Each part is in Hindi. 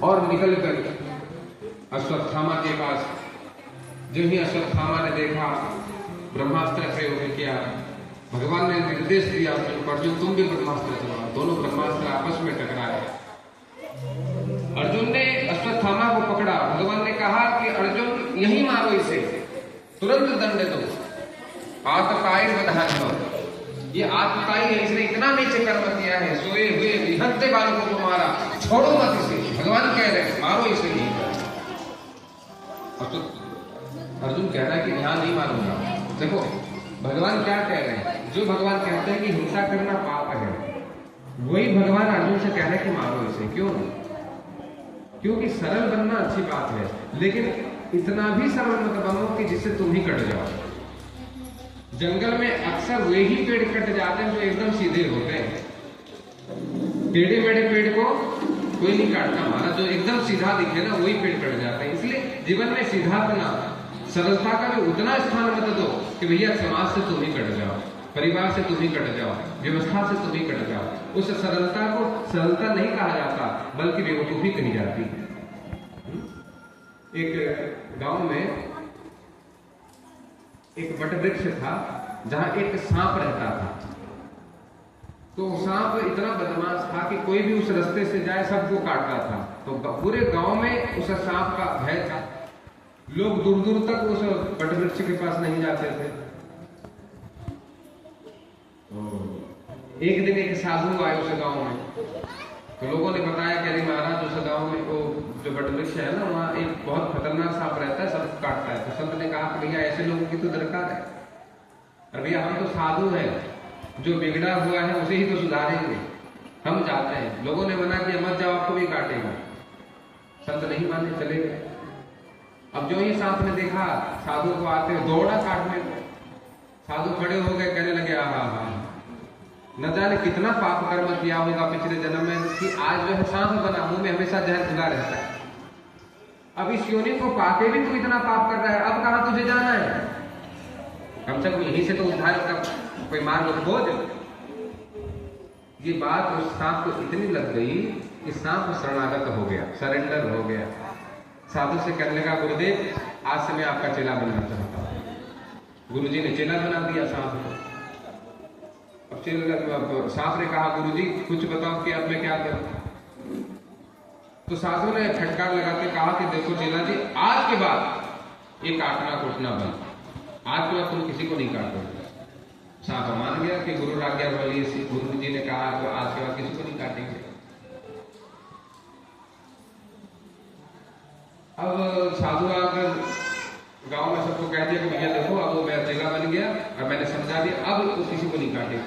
और निकल कर अश्वत्थामा के पास। जब ही अश्वत्थामा ने देखा, ब्रह्मास्त्र प्रयोग किया, भगवान ने निर्देश दिया अर्जुन तुम भी ब्रह्मास्त्र चलाओ। दोनों ब्रह्मास्त्र आपस में टकराए। अर्जुन ने अश्वत्थामा को पकड़ा। भगवान ने कहा कि अर्जुन यही मारो इसे, तुरंत दंड दो। आतताई बधान, ये आतताई है, इसने इतना नीचे कर्म किया है, सोए हुए विहंते बालकों को मारा, छोड़ो मत इसे। भगवान कह रहे हैं मारो इसे नहीं। अर्जुन कह रहा है कि ध्यान नहीं मारूंगा। देखो भगवान क्या कह रहे हैं, जो भगवान कहते हैं कि हिंसा करना पाप है, वही भगवान अर्जुन से कह रहे हैं कि मारो इसे। क्यों? क्योंकि सरल बनना अच्छी बात है, लेकिन इतना भी सरल मत बनो कि जिससे तुम ही कट जाओ। जंगल में अक्सर वे ही पेड़ कट जाते हैं जो एकदम सीधे होते हैं। टेढ़े मेढ़े पेड़ को कोई नहीं काटता हमारा, जो एकदम सीधा दिखे ना वही पेड़ कट जाता है। इसलिए जीवन में सीधा बना, सरलता का भी उतना स्थान मत दो कि भैया समाज से तुम ही कट जाओ, परिवार से तुम ही कट जाओ, व्यवस्था से तुम ही कट जाओ। उस सरलता को सरलता नहीं कहा जाता, बल्कि बेवकूफी कही जाती है। एक गांव में एक वट वृक्ष था जहां एक सांप रहता था। तो सांप इतना बदमाश था कि कोई भी उस रास्ते से जाए सबको काटता था। तो पूरे गांव में उस सांप का भय था। लोग दूर दूर तक उस वट वृक्ष के पास नहीं जाते थे। एक दिन एक साधु आए उस गांव में, तो लोगों ने बताया कि अरे महाराज उस गांव में वो जो वट वृक्ष है ना, वहाँ एक बहुत खतरनाक सांप रहता है, सब काटता है। तो संत ने कहा कि भैया ऐसे लोगों की तो दरकार है। अरे भैया हम तो साधु हैं, जो बिगड़ा हुआ है उसे ही तो सुधारेंगे, हम जाते हैं। लोगों ने मना किया मत जाओ, आपको भी काटेगा। संत नहीं माने, चले गए। अब जो ही सांप ने देखा साधु को आते दौड़ा काटने को। साधु खड़े हो गए, कहने लगे आहा हा, न जाने कितना पाप कर्म किया होगा पिछले जन्म में कि आज जो है सांप बना, मुंह में हमेशा जहर खुला रहता है। अब इस योनि को पाके भी तू इतना पाप कर रहा है, अब कहां तुझे जाना है? कम से कम यहीं से तो उद्धार का कोई मार्ग खोज। ये बात उस सांप को इतनी लग गई कि सांप शरणागत हो गया, सरेंडर हो गया। साधु से कहने लगा गुरुदेव आज से मैं आपका चेला बनना चाहता हूं। गुरुजी ने चेला बना दिया सांप को। अब सांप ने कहा गुरुजी कुछ बताओ कि अब मैं क्या करूं? तो साधु ने फटकार लगाते कहा कि देखो चेला जी, आज के बाद ये काटना कूटना बंद, आज के बाद तुम किसी को नहीं काटोगे। सांप मान गया कि गुरु आज्ञा वाली, गुरु जी ने कहा तो आज के बाद किसी को नहीं काटेंगे। अब साधु आकर गांव में सबको कह दिया कि भैया देखो अब वो मेरा चेला बन गया और मैंने समझा दिया, अब वो किसी को नहीं काटेगा।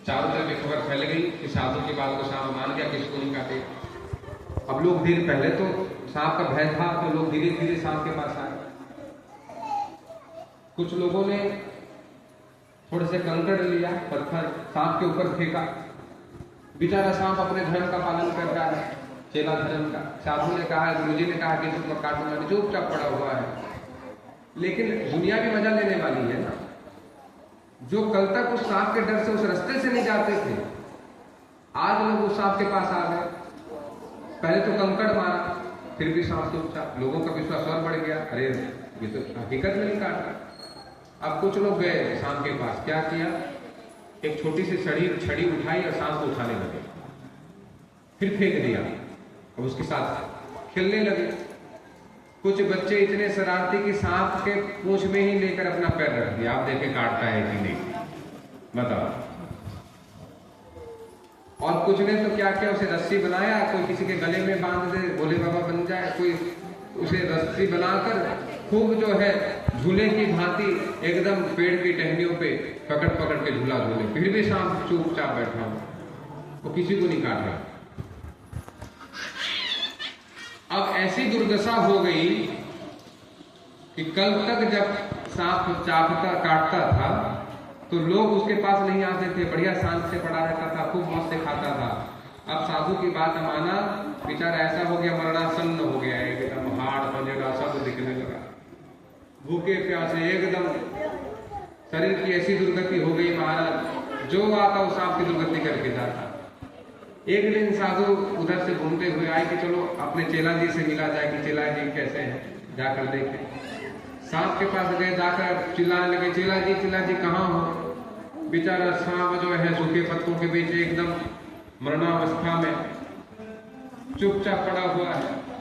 चारों तरफ एक खबर फैल गई कि साधु की बात को सांप मान गया, किसी को नहीं काटेगा। अब लोग धीरे, पहले तो सांप का भय था तो लोग धीरे धीरे सांप के पास आए। कुछ लोगों ने थोड़े से कंकड़ लिया, पत्थर सांप के ऊपर फेंका। बेचारा सांप अपने धर्म का पालन कर रहा है, चेला धर्म का। साधु ने कहा, गुरुजी ने कहा कि इसको काटूंगा, चुपचाप पड़ा हुआ है। लेकिन दुनिया भी मजा लेने वाली है ना। जो कल तक उस सांप के डर से उस रास्ते से नहीं जाते थे, आज लोग उस सांप के पास आ गए। पहले तो कंकड़ मारा, फिर भी सांप चुपचाप। लोगों का विश्वास और बढ़ गया, अरे ये तो हकीकत में नहीं काट रहा। अब कुछ लोग गए सांप के पास, क्या किया, एक छोटी सी छड़ी उठाई और सांप को उठाने लगे, फिर फेंक दिया और उसके साथ खेलने लगे। कुछ बच्चे इतने शरारती कि सांप के पूंछ में ही लेकर अपना पैर रख दिया, आप देखें काटता है कि नहीं, बताओ। और कुछ ने तो क्या किया, उसे रस्सी बनाया, कोई किसी के गले में बांध दे, भोले बाबा बन जाए, कोई उसे रस्सी बनाकर खूब जो है झूले की भांति एकदम पेड़ की टहनियों पे पकड़ पकड़ के झूला झूले, फिर भी सांप चुपचाप बैठा हो, वो किसी को नहीं काट रहा। अब ऐसी दुर्दशा हो गई कि कल तक जब सांप चाटता काटता था तो लोग उसके पास नहीं आते थे, बढ़िया शांत से पड़ा रहता था, खूब मौज से खाता था। अब साधु की बात माना, बेचारा ऐसा हो गया, मरणासन्न हो गया, एकदम हाड़ पंजरा सब दिखने लगा, भूखे प्यासे एकदम शरीर की ऐसी दुर्गति हो गई महाराज, जो आता वो सांप की दुर्गति करके जाता। एक दिन साधु उधर से घूमते हुए आए कि चलो अपने चेला जी से मिला जाए कि चेला जी कैसे हैं, जाकर देखें। सांप के पास गए, जाकर चिल्लाने लगे, चेला जी कहाँ हो? बेचारा सांप जो है सूखे पत्तों के बीच एकदम मरणावस्था में चुपचाप पड़ा हुआ है।